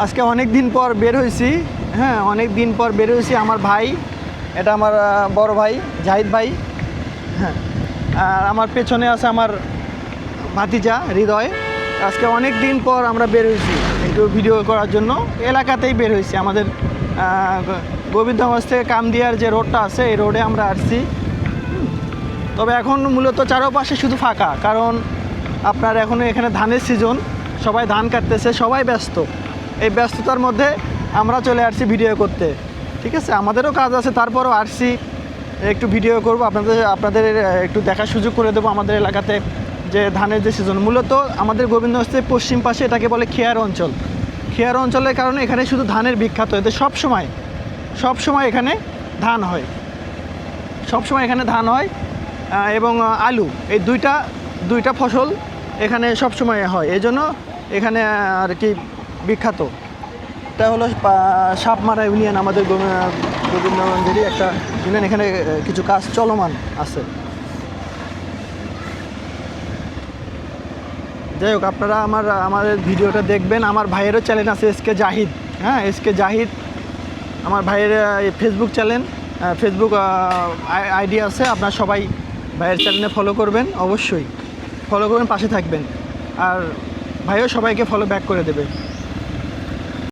আজকে অনেক দিন পর বের হয়েছি। হ্যাঁ, অনেক দিন পর বের হয়েছি। আমার ভাই, এটা আমার বড় ভাই জাহিদ ভাই। হ্যাঁ, আর আমার পেছনে আছে আমার ভাতিজা হৃদয়। আজকে অনেক দিন পর আমরা বের হয়েছি একটু ভিডিও করার জন্য। এলাকাতেই বের হয়েছি, আমাদের গোবিন্দগঞ্জ থেকে কামদিয়ার যে রোডটা আছে এই রোডে আমরা আসছি। তবে এখন মূলত চারপাশে শুধু ফাঁকা, কারণ আপনার এখনও এখানে ধানের সিজন, সবাই ধান কাটতেছে, সবাই ব্যস্ত। এই ব্যস্ততার মধ্যে আমরা চলে আসছি ভিডিও করতে। ঠিক আছে, আমাদেরও কাজ আছে, তারপরও আসছি একটু ভিডিও করব, আপনাদের একটু দেখার সুযোগ করে দেবো আমাদের এলাকাতে যে ধানের যে সিজন। মূলত আমাদের গোবিন্দগঞ্জের পশ্চিম পাশে এটাকে বলে খেয়ার অঞ্চল। খেয়ার অঞ্চলের কারণে এখানে শুধু ধানের বিখ্যাত। এতে সবসময় এখানে ধান হয়, সবসময় এখানে ধান হয় এবং আলু, এই দুইটা ফসল এখানে সবসময় হয়। এই জন্য এখানে আর কি বিখ্যাত। এটা হলো সাপমারা ইউনিয়ন, আমাদের গোবিন্দগঞ্জেরই একটা ইউনিয়ন। এখানে কিছু কাজ চলমান আছে। যাই হোক, আপনারা আমাদের ভিডিওটা দেখবেন। আমার ভাইয়েরও চ্যানেল আছে এসকে জাহিদ। হ্যাঁ, এসকে জাহিদ আমার ভাইয়ের ফেসবুক চ্যানেল, ফেসবুক আইডি আছে। আপনারা সবাই ভাইয়ের চ্যানেলে ফলো করবেন, অবশ্যই ফলো করবেন, পাশে থাকবেন। আর ভাইও সবাইকে ফলো ব্যাক করে দেবে।